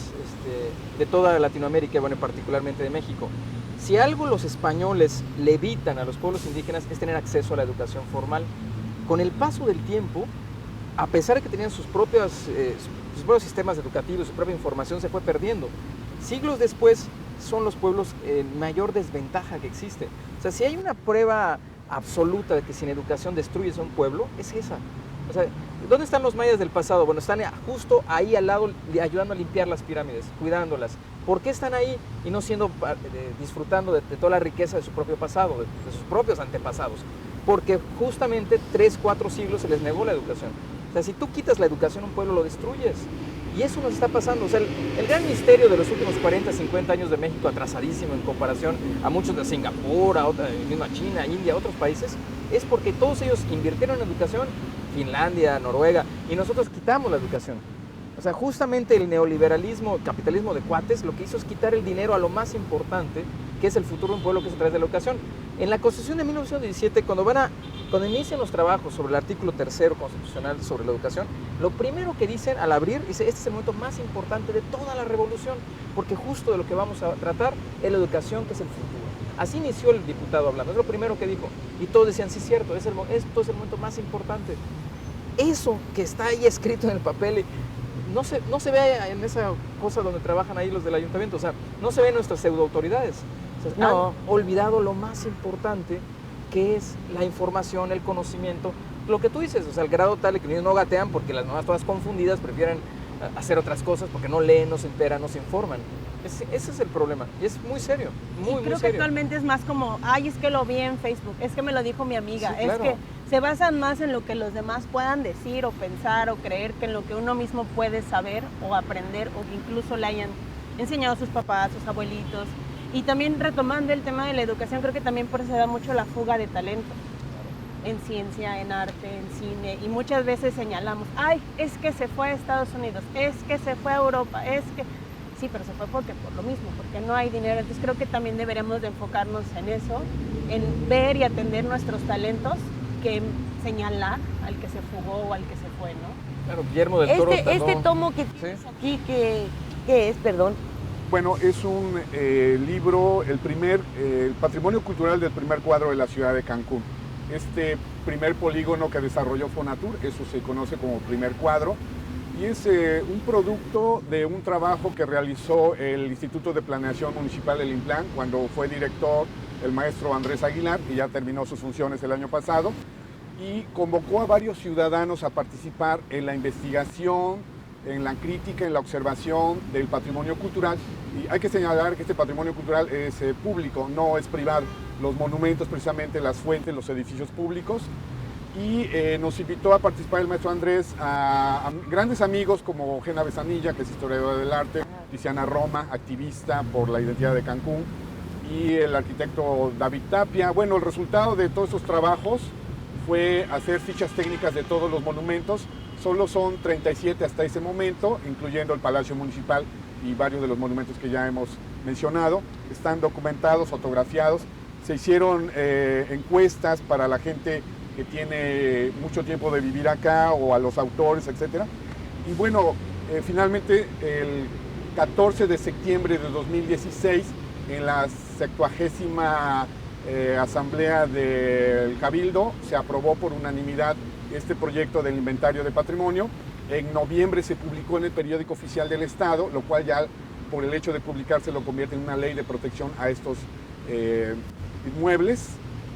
de toda Latinoamérica, bueno, particularmente de México. Si algo los españoles le evitan a los pueblos indígenas es tener acceso a la educación formal. Con el paso del tiempo, a pesar de que tenían sus propios sistemas educativos, su propia información, se fue perdiendo. Siglos después son los pueblos en mayor desventaja que existe. O sea, si hay una prueba absoluta de que sin educación destruyes a un pueblo, es esa. O sea, ¿dónde están los mayas del pasado? Bueno, están justo ahí al lado, ayudando a limpiar las pirámides, cuidándolas. ¿Por qué están ahí y no disfrutando de toda la riqueza de su propio pasado, de sus propios antepasados? Porque justamente 3, 4 siglos se les negó la educación. O sea, si tú quitas la educación a un pueblo, lo destruyes. Y eso nos está pasando. O sea, el gran misterio de los últimos 40, 50 años de México, atrasadísimo en comparación a muchos de Singapur, misma China, India, otros países, es porque todos ellos invirtieron en educación, Finlandia, Noruega, y nosotros quitamos la educación. O sea, justamente el neoliberalismo, el capitalismo de cuates, lo que hizo es quitar el dinero a lo más importante, que es el futuro de un pueblo, que es a través de la educación. En la Constitución de 1917, cuando inician los trabajos sobre el artículo 3º constitucional sobre la educación, lo primero que dicen al abrir, dice, este es el momento más importante de toda la revolución, porque justo de lo que vamos a tratar es la educación, que es el futuro. Así inició el diputado hablando, es lo primero que dijo. Y todos decían, sí, cierto, esto es el momento más importante. Eso que está ahí escrito en el papel, no se ve en esa cosa donde trabajan ahí los del ayuntamiento, o sea, no se ven nuestras pseudoautoridades. O sea, No. han olvidado lo más importante, que es la información, el conocimiento, lo que tú dices, o sea, al grado tal de que los niños no gatean porque las mamás todas confundidas prefieren hacer otras cosas porque no leen, no se enteran, no se informan. Ese es el problema y es muy serio, muy creo que serio. actualmente es más como, ay, es que lo vi en Facebook, es que me lo dijo mi amiga, Sí, claro. es que se basan más en lo que los demás puedan decir o pensar o creer que en lo que uno mismo puede saber o aprender o que incluso le hayan enseñado sus papás, sus abuelitos. Y también retomando el tema de la educación, creo que también por eso se da mucho la fuga de talento en ciencia, en arte, en cine, y muchas veces señalamos, ay, es que se fue a Estados Unidos, es que se fue a Europa, es que... Sí, pero se fue por lo mismo, porque no hay dinero. Entonces creo que también deberíamos de enfocarnos en eso, en ver y atender nuestros talentos, que señalar al que se fugó o al que se fue, ¿no? Claro, Guillermo del Toro Este tardó- tomo que tienes aquí, ¿qué es, perdón? Bueno, es un libro, el patrimonio cultural del primer cuadro de la ciudad de Cancún. Este primer polígono que desarrolló Fonatur, eso se conoce como primer cuadro, y es un producto de un trabajo que realizó el Instituto de Planeación Municipal del INPLAN cuando fue director el maestro Andrés Aguilar, que ya terminó sus funciones el año pasado, y convocó a varios ciudadanos a participar en la investigación, en la crítica, en la observación del patrimonio cultural. Y hay que señalar que este patrimonio cultural es público, no es privado. Los monumentos, precisamente, las fuentes, los edificios públicos. Y nos invitó a participar el maestro Andrés a grandes amigos como Gena Besanilla, que es historiadora del arte, Tiziana Roma, activista por la identidad de Cancún, y el arquitecto David Tapia. Bueno, el resultado de todos esos trabajos fue hacer fichas técnicas de todos los monumentos. Solo son 37 hasta ese momento, incluyendo el Palacio Municipal y varios de los monumentos que ya hemos mencionado. Están documentados, fotografiados. Se hicieron encuestas para la gente que tiene mucho tiempo de vivir acá o a los autores, etc. Y bueno, finalmente el 14 de septiembre de 2016, en la 70ª Asamblea del Cabildo, se aprobó por unanimidad este proyecto del inventario de patrimonio. En noviembre se publicó en el periódico oficial del Estado, lo cual ya por el hecho de publicarse lo convierte en una ley de protección a estos inmuebles.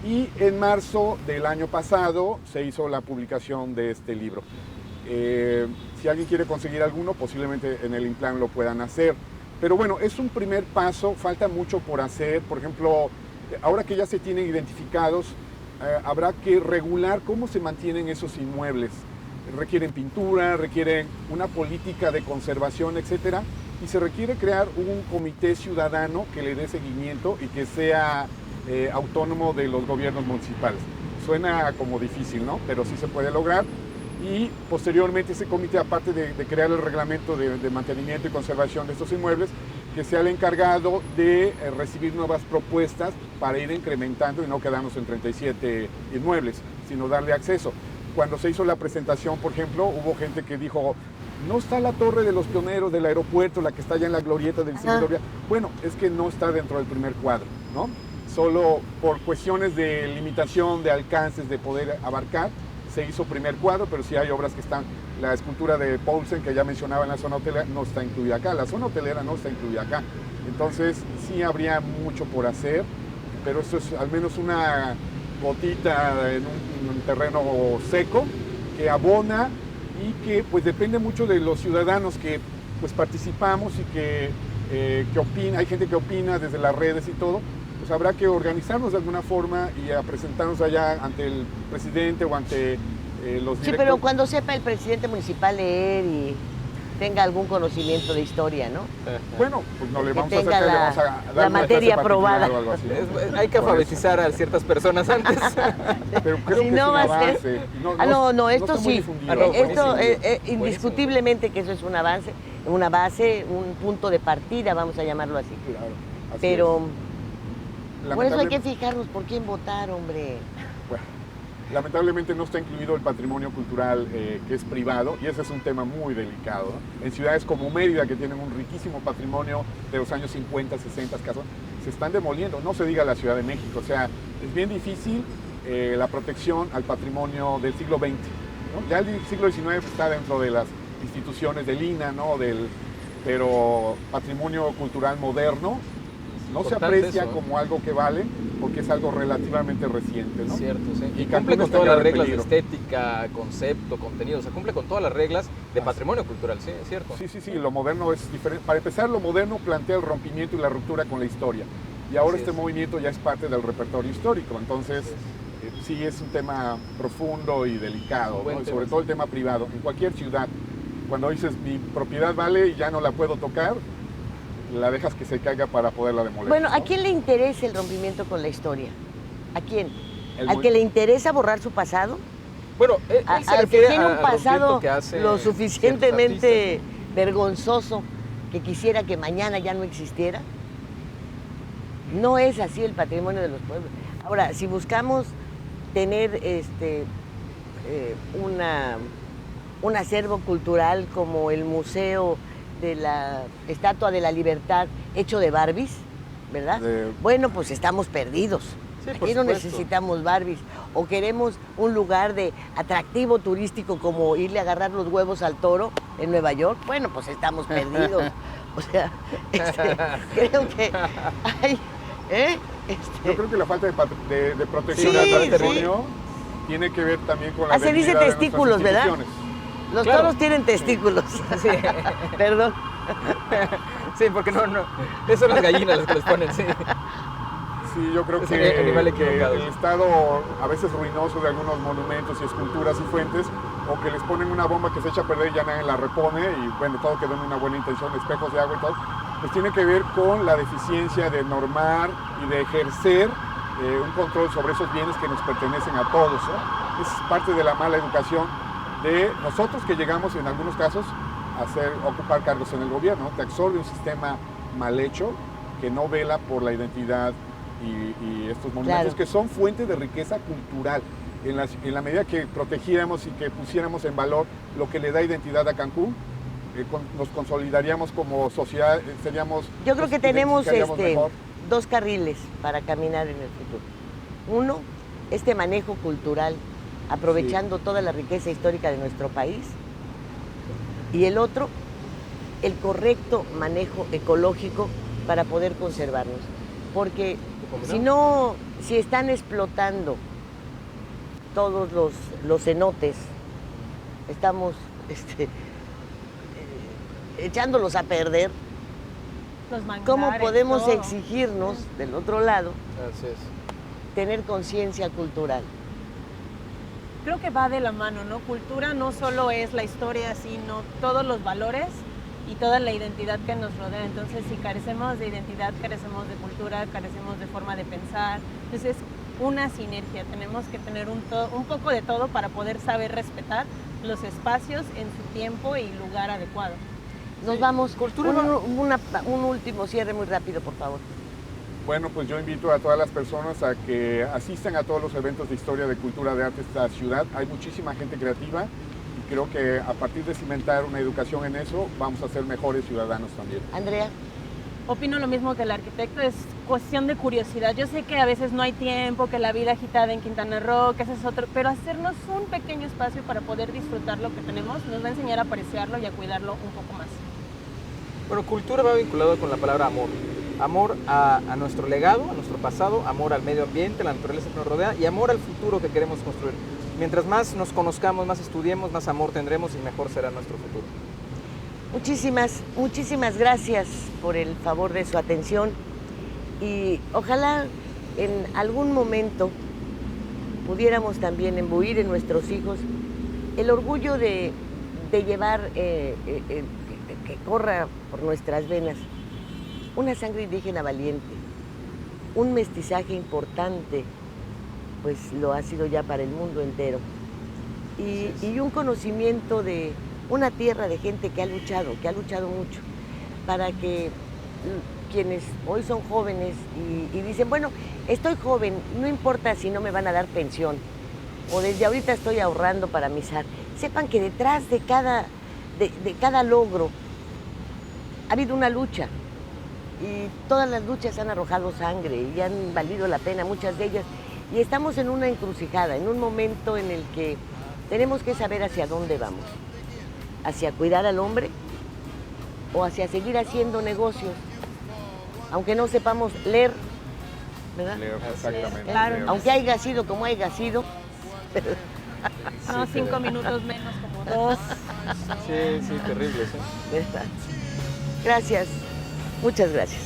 Y en marzo del año pasado se hizo la publicación de este libro. Si alguien quiere conseguir alguno, posiblemente en el INPLAN lo puedan hacer. Pero bueno, es un primer paso, falta mucho por hacer. Por ejemplo, ahora que ya se tienen identificados, habrá que regular cómo se mantienen esos inmuebles. Requieren pintura, requieren una política de conservación, etcétera, y se requiere crear un comité ciudadano que le dé seguimiento y que sea autónomo de los gobiernos municipales. Suena como difícil, ¿no? Pero sí se puede lograr. Y posteriormente ese comité, aparte de crear el reglamento de mantenimiento y conservación de estos inmuebles, que sea el encargado de recibir nuevas propuestas para ir incrementando y no quedarnos en 37 inmuebles, sino darle acceso. Cuando se hizo la presentación, por ejemplo, hubo gente que dijo, no está la Torre de los Pioneros del aeropuerto, la que está allá en la glorieta del Siglo Gloria. Bueno, es que no está dentro del primer cuadro, ¿no? Solo por cuestiones de limitación, de alcances, de poder abarcar, se hizo primer cuadro, pero sí hay obras que están, la escultura de Poulsen, que ya mencionaba en la zona hotelera, no está incluida acá, la zona hotelera no está incluida acá. Entonces sí habría mucho por hacer, pero esto es al menos una gotita en un terreno seco que abona y que pues depende mucho de los ciudadanos que pues participamos y que opina, hay gente que opina desde las redes y todo. Pues habrá que organizarnos de alguna forma y a presentarnos allá ante el presidente o ante los directores. Sí, pero cuando sepa el presidente municipal leer y tenga algún conocimiento de historia, ¿no? Bueno, pues no le Que vamos a tenga acercar, le la- vamos a dar la una materia clase aprobada. particular o algo así, ¿no? Hay que alfabetizar a ciertas personas antes. Pero creo Si que no es un va a ser- avance. No, esto está muy sí. difundido. Esto buenísimo. indiscutiblemente que eso es un avance, una base, un punto de partida, vamos a llamarlo así. Claro, así Pero es. por eso hay que Lamentablemente- fijarnos por quién votar, hombre. Bueno, lamentablemente no está incluido el patrimonio cultural que es privado y ese es un tema muy delicado, ¿no? En ciudades como Mérida, que tienen un riquísimo patrimonio de los años 50, 60, casas, se están demoliendo, no se diga la Ciudad de México. O sea, es bien difícil la protección al patrimonio del siglo XX, ¿no? Ya el siglo XIX está dentro de las instituciones del INAH, ¿no? Pero patrimonio cultural moderno no se Importante aprecia eso. como algo que vale porque es algo relativamente reciente, ¿no? Cierto, sí. Y Y Cancún cumple con está todas ya las de reglas de peligro. estética, concepto, contenido, o sea, cumple con todas las reglas de patrimonio cultural, sí, es cierto. Sí, lo moderno es diferente. Para empezar, lo moderno plantea el rompimiento y la ruptura con la historia. Y ahora Así este es. movimiento ya es parte del repertorio histórico. Entonces, sí es un tema profundo y delicado, Buen ¿no? Y tema, sobre sí. todo el tema privado. En cualquier ciudad, cuando dices mi propiedad vale y ya no la puedo tocar, la dejas que se caiga para poderla demoler. Bueno, ¿a ¿no? quién le interesa el rompimiento con la historia? ¿A quién? El ¿Al muy- que le interesa borrar su pasado? Bueno, él ¿A- se ¿Al que refiere tiene un al rompimiento pasado que hace lo ciertos suficientemente vergonzoso que quisiera que mañana ya no existiera? No es así el patrimonio de los pueblos. Ahora, si buscamos tener un acervo cultural como el Museo de la Estatua de la Libertad hecho de Barbies, ¿verdad? De- Bueno, pues estamos perdidos. Sí, por Aquí no supuesto. necesitamos Barbies. O queremos un lugar de atractivo turístico como irle a agarrar los huevos al toro en Nueva York. Bueno, pues estamos perdidos. O sea, creo que hay... Yo creo que la falta de protección Sí, al sí. patrimonio tiene que ver también con la Se dice debilidad de nuestras testículos, ¿verdad? instituciones. Los Claro. toros tienen testículos. Sí. Perdón. Sí, porque no, esas son las gallinas las que les ponen, sí. Sí, yo creo Es que, el animal equivocado. el estado a veces ruinoso de algunos monumentos y esculturas y fuentes, o que les ponen una bomba que se echa a perder y ya nadie la repone, y bueno, todo quedó en una buena intención, espejos de agua y todo, pues tiene que ver con la deficiencia de normar y de ejercer un control sobre esos bienes que nos pertenecen a todos, ¿no? Es parte de la mala educación de nosotros que llegamos en algunos casos a ocupar cargos en el gobierno, ¿no? Te absorbe un sistema mal hecho que no vela por la identidad y estos monumentos, Claro. que son fuente de riqueza cultural. En la medida que protegiéramos y que pusiéramos en valor lo que le da identidad a Cancún, nos consolidaríamos como sociedad, seríamos... Yo creo nos que tenemos identificaríamos mejor. 2 carriles para caminar en el futuro. Uno, este manejo cultural, aprovechando toda la riqueza histórica de nuestro país. Y el otro, el correcto manejo ecológico para poder conservarnos. Porque si están explotando todos los cenotes, estamos echándolos a perder. Los manglares, ¿Cómo podemos todo. exigirnos del otro lado Así es. tener conciencia cultural? Creo que va de la mano, ¿no? Cultura no solo es la historia, sino todos los valores y toda la identidad que nos rodea. Entonces, si carecemos de identidad, carecemos de cultura, carecemos de forma de pensar. Entonces, es una sinergia. Tenemos que tener un poco de todo para poder saber respetar los espacios en su tiempo y lugar adecuado. Nos vamos. Cultura Un último cierre muy rápido, por favor. Bueno, pues yo invito a todas las personas a que asistan a todos los eventos de historia, de cultura, de arte de esta ciudad. Hay muchísima gente creativa y creo que a partir de cimentar una educación en eso, vamos a ser mejores ciudadanos también. Andrea, Opino lo mismo que el arquitecto, es cuestión de curiosidad. Yo sé que a veces no hay tiempo, que la vida agitada en Quintana Roo, que ese es otro, pero hacernos un pequeño espacio para poder disfrutar lo que tenemos nos va a enseñar a apreciarlo y a cuidarlo un poco más. Bueno, cultura va vinculado con la palabra amor. Amor a nuestro legado, a nuestro pasado, amor al medio ambiente, a la naturaleza que nos rodea y amor al futuro que queremos construir. Mientras más nos conozcamos, más estudiemos, más amor tendremos y mejor será nuestro futuro. muchísimas gracias por el favor de su atención y ojalá en algún momento pudiéramos también imbuir en nuestros hijos el orgullo de llevar, que corra por nuestras venas una sangre indígena valiente, un mestizaje importante, pues lo ha sido ya para el mundo entero, y un conocimiento de una tierra de gente que ha luchado mucho, para que quienes hoy son jóvenes y dicen, bueno, estoy joven, no importa si no me van a dar pensión, o desde ahorita estoy ahorrando para mi SAR, sepan que detrás de cada logro ha habido una lucha, y todas las luchas han arrojado sangre y han valido la pena, muchas de ellas, y estamos en una encrucijada, en un momento en el que tenemos que saber hacia dónde vamos, hacia cuidar al hombre o hacia seguir haciendo negocios, aunque no sepamos leer, ¿verdad? Leo, exactamente. claro. Leo. Aunque haya sido como haya sido, No, 5 minutos menos, como 2. Sí, terrible, sí. ¿verdad? Gracias, muchas gracias.